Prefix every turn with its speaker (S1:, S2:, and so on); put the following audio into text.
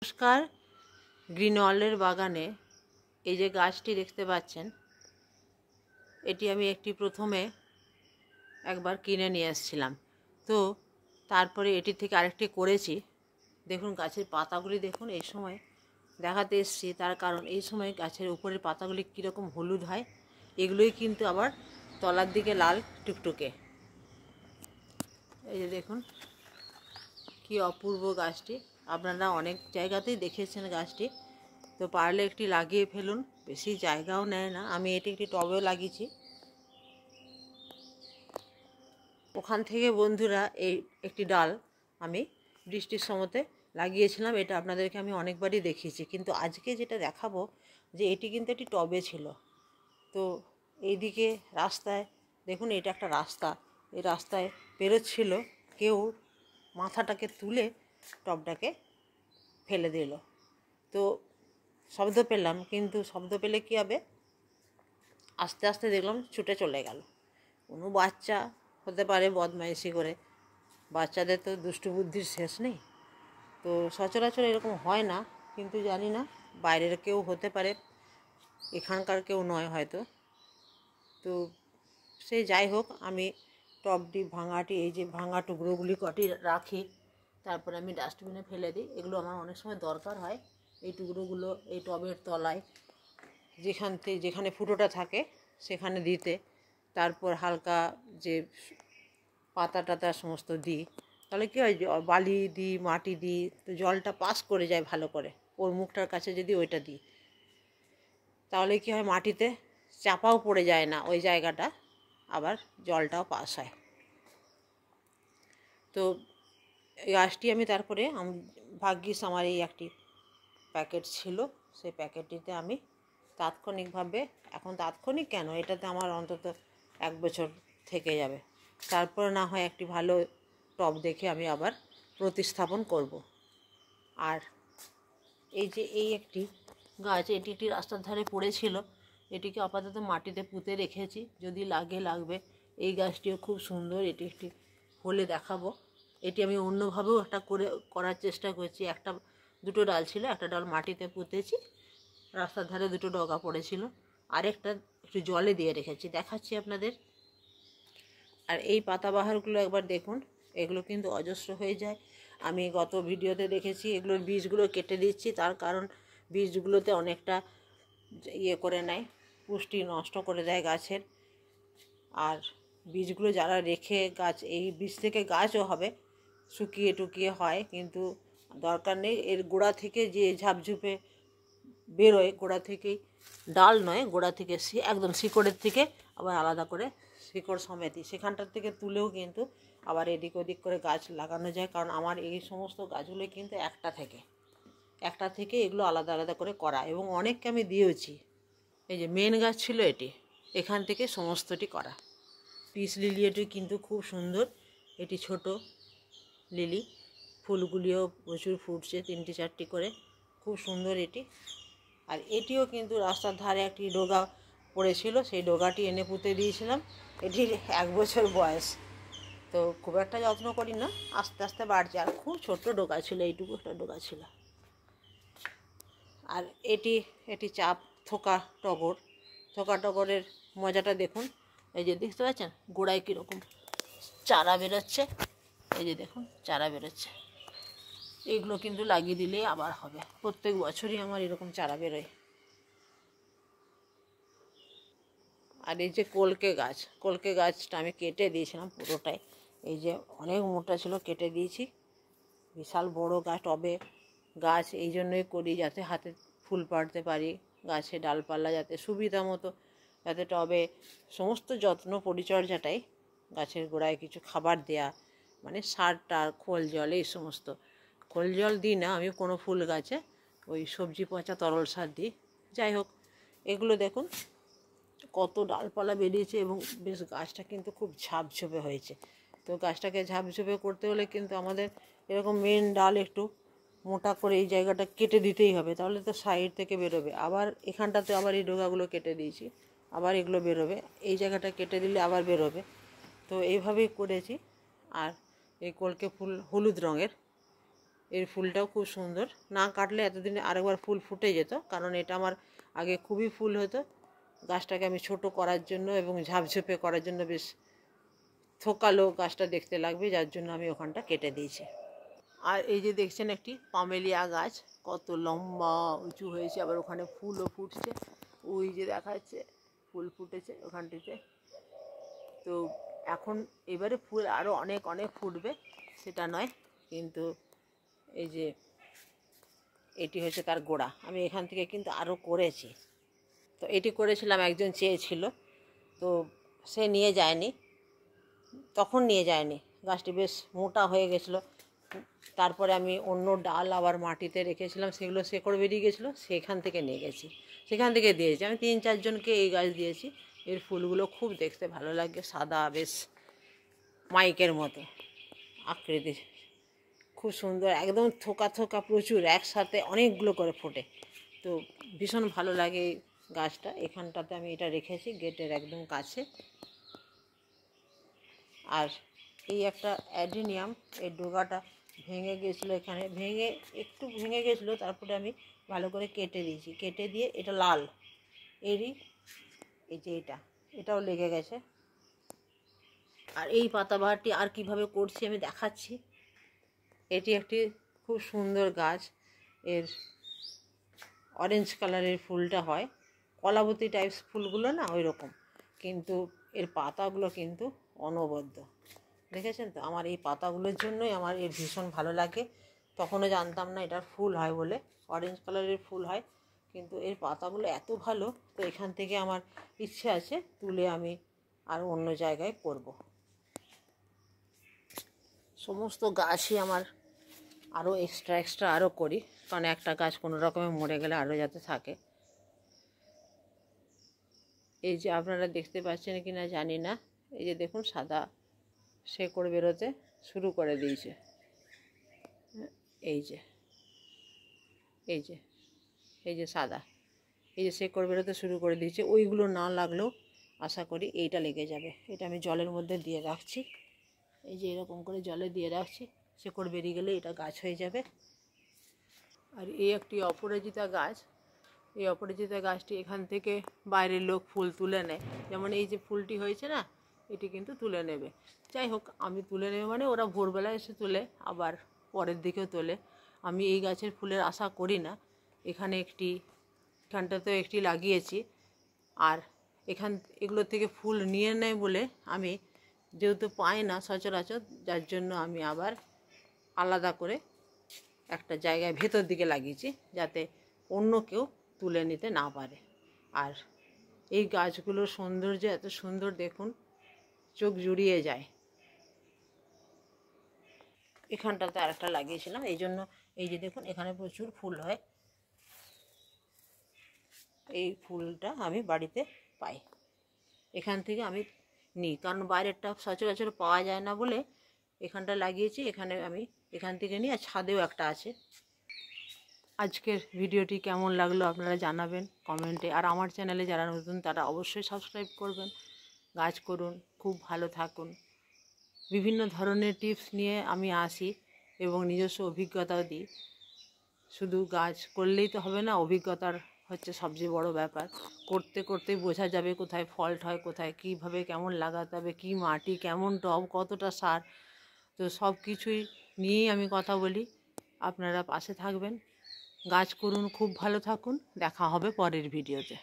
S1: নমস্কার। গ্রিনওয়ালের বাগানে এই যে গাছটি দেখতে পাচ্ছেন, এটি আমি প্রথমে একবার কিনে নিয়ে এসেছিলাম। তো তারপরে এটি থেকে আরেকটি করেছি। দেখুন গাছের পাতাগুলি দেখুন, এই সময় দেখাতে এসেছি তার কারণ এই সময় গাছের উপরের পাতাগুলি কীরকম হলুদ হয়, এগুলোই কিন্তু আবার তলার দিকে লাল টুকটুকে। এই যে দেখুন কি অপূর্ব গাছটি, আপনারা অনেক জায়গাতেই দেখেছেন গাছটি। তো পারলে একটি লাগিয়ে ফেলুন, বেশি জায়গাও নেয় না। আমি এটি একটি টবেও লাগিয়েছি। ওখান থেকে বন্ধুরা এই একটি ডাল আমি বৃষ্টির সময়তে লাগিয়েছিলাম। এটা আপনাদেরকে আমি অনেকবারই দেখিয়েছি, কিন্তু আজকে যেটা দেখাবো যে এটি কিন্তু একটি টবে ছিল। তো এইদিকে রাস্তায় দেখুন, এটা একটা রাস্তা, এই রাস্তায় বেরোচ্ছিল কেউ, মাথাটাকে তুলে টবটাকে ফেলে দিল। তো শব্দ পেলাম, কিন্তু শব্দ পেলে কী হবে, আস্তে আস্তে দেখলাম ছুটে চলে গেল। কোনো বাচ্চা হতে পারে বদমাইশি করে, বাচ্চাদের তো দুষ্টু বুদ্ধির শেষ নেই। তো সচরাচর এরকম হয় না, কিন্তু জানি না বাইরের কেউ হতে পারে, এখানকার কেউ নয় হয়তো। তো সে যাই হোক, আমি টবটি ভাঙাটি, এই যে ভাঙা টুকরোগুলি কটি রাখি, তারপরে আমি ডাস্টবিনে ফেলে দিই। এগুলো আমার অনেক সময় দরকার হয়। এই টুকরোগুলো এই টবের তলায় যেখানে ফুটোটা থাকে সেখানে দিতে, তারপর হালকা যে পাতা টাতা সমস্ত দিই, তাহলে কী হয়, বালি দিই, মাটি দিই, তো জলটা পাস করে যায় ভালো করে। ওর মুখটার কাছে যদি ওইটা দিই, তাহলে কী হয়, মাটিতে চাপাও পড়ে যায় না ওই জায়গাটা, আবার জলটাও পাস হয়। তো এই গাছটি আমি তারপরে ভাগ্যিস আমার এই একটি প্যাকেট ছিল, সেই প্যাকেটটিতে আমি তাৎক্ষণিকভাবে, এখন তাৎক্ষণিক কেন, এটাতে আমার অন্তত 1 বছর থেকে যাবে। তারপরে না হয় একটি ভালো টব দেখে আমি আবার প্রতিস্থাপন করব। আর এই যে এই একটি গাছ, এটি একটি রাস্তার ধারে পড়েছিল, এটিকে আপাতত মাটিতে পুঁতে রেখেছি, যদি লাগবে। এই গাছটিও খুব সুন্দর, এটি একটি হলে দেখাবো। এটি আমি অন্যভাবেও করার চেষ্টা করছি। দুটো ডাল ছিল, একটা ডাল মাটিতে পুঁতেছি, রাস্তার ধারে দুটো ডগা পড়েছিল, আরেকটা একটু জলে দিয়ে রেখেছি, দেখাচ্ছি আপনাদের। আর এই পাতাবাহারগুলো একবার দেখুন, এগুলো কিন্তু অজস্র হয়ে যায়। আমি গত ভিডিওতে দেখেছি এগুলোর বীজগুলো কেটে দিচ্ছি, তার কারণ বীজগুলোতে অনেকটা করে নেয়, পুষ্টি নষ্ট করে দেয় গাছের। আর বীজগুলো যারা রেখে গাছ, এই বীজ থেকে গাছও হবে, শুকিয়ে টুকিয়ে হয়, কিন্তু দরকার নেই। এর গোড়া থেকে যে ঝাপঝুপে বেরোয়, গোড়া থেকেই, ডাল নয়, গোড়া থেকে একদম শিকড়ের থেকে আবার আলাদা করে শিকড় সমেতই সেখানটার থেকে তুলেও কিন্তু আবার এদিক ওদিক করে গাছ লাগানো যায়। কারণ আমার এই সমস্ত গাছগুলো কিন্তু একটা থেকে এগুলো আলাদা আলাদা করে করা, এবং অনেককে আমি দিয়েছি। এই যে মেন গাছ ছিল এটি, এখান থেকে সমস্তটি করা। পিস লিলি এটি কিন্তু খুব সুন্দর, এটি ছোট লিলি, ফুলগুলিও প্রচুর ফুটছে, 3টি 4টি করে, খুব সুন্দর এটি। আর এটিও কিন্তু রাস্তার ধারে একটি ডগা পড়েছিল, সেই ডগাটি এনে পুঁতে দিয়েছিলাম। এটির 1 বছর বয়স, তো খুব একটা যত্ন করি না, আস্তে আস্তে বাড়ছে। আর খুব ছোট্ট ডগা ছিল, এইটুকু একটা ডগা ছিল। আর এটি চাপ থোকা টগরের মজাটা দেখুন। এই যে দেখতে পাচ্ছেন গোড়ায় কীরকম চারা বেরোচ্ছে, এই যে দেখুন চারা বেরোচ্ছে। এইগুলো কিন্তু লাগিয়ে দিলেই আবার হবে, প্রত্যেক বছরই আমার এরকম চারা বেরোয়। আর এই যে কলকে গাছটা আমি কেটে দিয়েছিলাম পুরোটাই, এই যে অনেক মোটা ছিল, কেটে দিয়েছি। বিশাল বড় গাছ, টবে গাছ এই জন্যই করি, যাতে হাতে ফুল পাড়তে পারি, গাছে ডালপালা যাতে সুবিধা মতো, যাতে টবে সমস্ত যত্ন পরিচর্যাটাই, গাছের গোড়ায় কিছু খাবার দেয়া, মানে সার টার, খোল জল, এই সমস্ত। খোল জল দিই না আমি কোনো ফুল গাছে, ওই সবজি পচা তরল সার দিই। যাই হোক, এগুলো দেখুন কত ডালপালা বেরিয়েছে, এবং বেশ গাছটা কিন্তু খুব ঝাপঝুপে হয়েছে। তো গাছটাকে ঝাপঝুপে করতে হলে কিন্তু আমাদের এরকম মেন ডাল একটু মোটা করে এই জায়গাটা কেটে দিতেই হবে, তাহলে তো সাইড থেকে বেরোবে। আবার এখানটাতে আবার এই ডগাগুলো কেটে দিয়েছি, আবার এগুলো বেরোবে, এই জায়গাটা কেটে দিলে আবার বেরোবে। তো এইভাবেই করেছি। আর এই কলকে ফুল হলুদ রঙের, এর ফুলটাও খুব সুন্দর। না কাটলে এতদিনে আরেকবার ফুল ফুটে যেত, কারণ এটা আমার আগে খুবই ফুল হতো। গাছটাকে আমি ছোট করার জন্য এবং ঝাপঝাপে করার জন্য বেশ থোকালো গাছটা দেখতে লাগবে, যার জন্য আমি ওখানটা কেটে দিয়েছি। আর এই যে দেখছেন একটি পামেলিয়া গাছ, কত লম্বা উঁচু হয়েছে, আবার ওখানে ফুলও ফুটছে। ওই যে দেখা যাচ্ছে ফুল ফুটেছে ওখানটিতে। তো এখন এবারে ফুল আরও অনেক অনেক ফুটবে, সেটা নয়, কিন্তু এই যে এটি হচ্ছে তার গোড়া। আমি এখান থেকে কিন্তু আরও করেছি। তো এটি করেছিলাম, একজন চেয়েছিল, তো সে নিয়ে যায়নি, তখন নিয়ে যায়নি। গাছটি বেশ মোটা হয়ে গেছিলো। তারপরে আমি অন্য ডাল আবার মাটিতে রেখেছিলাম, সেগুলো শেকড় বেরিয়ে গেছিলো, সেখান থেকে নিয়ে গেছি, সেখান থেকে দিয়েছি। আমি 3-4 জনকে এই গাছ দিয়েছি। এর ফুলগুলো খুব দেখতে ভালো লাগে, সাদা, বেশ মাইকের মতো আকৃতি, খুব সুন্দর, একদম থোকা থোকা প্রচুর, একসাথে অনেকগুলো করে ফোটে। তো ভীষণ ভালো লাগে এই গাছটা। এখানটাতে আমি এটা রেখেছি গেটের একদম কাছে। আর এই একটা অ্যাডিনিয়াম, এই ডোগাটা ভেঙে গেছিলো, এখানে একটু ভেঙে গেছিলো, তারপরে আমি ভালো করে কেটে দিয়েছি। কেটে দিয়ে এটা লাল, এরই এই যে এটাও লেগে গেছে। আর এই পাতাবাহারটি আর কিভাবে করছি আমি দেখাচ্ছি। এটি একটি খুব সুন্দর গাছ। এর অরেঞ্জ কালারের ফুলটা হয়, কলাবতী টাইপস ফুলগুলো না, ওই রকম, কিন্তু এর পাতাগুলো কিন্তু অনবদ্য। দেখেছেন তো, আমার এই পাতাগুলোর জন্যই আমার এর ভীষণ ভালো লাগে। তখনও জানতাম না এটার ফুল হয় বলে, অরেঞ্জ কালারের ফুল হয়, কিন্তু এর পাতাগুলো এত ভালো। তো এখান থেকে আমার ইচ্ছে আছে তুলে আমি আর অন্য জায়গায় করব। সমস্ত গাছই আমার আরও এক্সট্রা আরও করি, কারণ একটা গাছ কোনো রকমে মরে গেলে আরও যাতে থাকে। এই যে আপনারা দেখতে পাচ্ছেন কি না জানি না, এই যে দেখুন সাদা শেকড় বেরোতে শুরু করে দিয়েছে। এই যে এই যে এই যে সাদা, এই যে শেকড় বেরোতে শুরু করে দিয়েছে। ওইগুলো না লাগলেও আশা করি এইটা লেগে যাবে। এটা আমি জলের মধ্যে দিয়ে রাখছি, এই যে এরকম করে জলে দিয়ে রাখছি, শেকড় বেরিয়ে গেলে এটা গাছ হয়ে যাবে। আর এই একটি অপরাজিতা গাছ। এই অপরাজিতা গাছটি এখান থেকে বাইরের লোক ফুল তুলে নেয়, যেমন এই যে ফুলটি হয়েছে না, এটি কিন্তু তুলে নেবে। যাই হোক, আমি তুলে নেবে মানে ওরা ভোরবেলায় এসে তোলে, আবার পরের দিকেও তোলে। আমি এই গাছের ফুলের আশা করি না। এখানটাতেও একটি লাগিয়েছি, আর এগুলো থেকে ফুল নিয়ে নেয় বলে আমি যেহেতু পাই না সচরাচর, যার জন্য আমি আবার আলাদা করে একটা জায়গায় ভেতর দিকে লাগিয়েছি, যাতে অন্য কেউ তুলে নিতে না পারে। আর এই গাছগুলোর সৌন্দর্য এত সুন্দর, দেখুন, চোখ জুড়িয়ে যায়। এখানটাতে আরেকটা লাগিয়েছিলাম, এই জন্য এই যে দেখুন এখানে প্রচুর ফুল হয়। এই ফুলটা আমি বাড়িতে পাই, এখান থেকে আমি নিই, কারণ বাইরেরটা সচরাচর পাওয়া যায় না বলে এখানটা লাগিয়েছি। এখান থেকে নিই, আর ছাদেও একটা আছে। আজকের ভিডিওটি কেমন লাগলো আপনারা জানাবেন কমেন্টে। আর আমার চ্যানেলে যারা নতুন তারা অবশ্যই সাবস্ক্রাইব করবেন। গাছ করুন, খুব ভালো থাকুন। বিভিন্ন ধরনের টিপস নিয়ে আমি আসি এবং নিজস্ব অভিজ্ঞতাও দিই। শুধু গাছ করলেই তো হবে না, অভিজ্ঞতার হচ্ছে সবচেয়ে বড় ব্যাপার। করতে করতেই বোঝা যাবে কোথায় ফল্ট হয়, কোথায় কীভাবে কেমন লাগাতে হবে, কী মাটি, কেমন টব, কতটা সার। তো সব কিছুই নিয়েই আমি কথা বলি। আপনারা পাশে থাকবেন, গাছ করুন, খুব ভালো থাকুন। দেখা হবে পরের ভিডিওতে।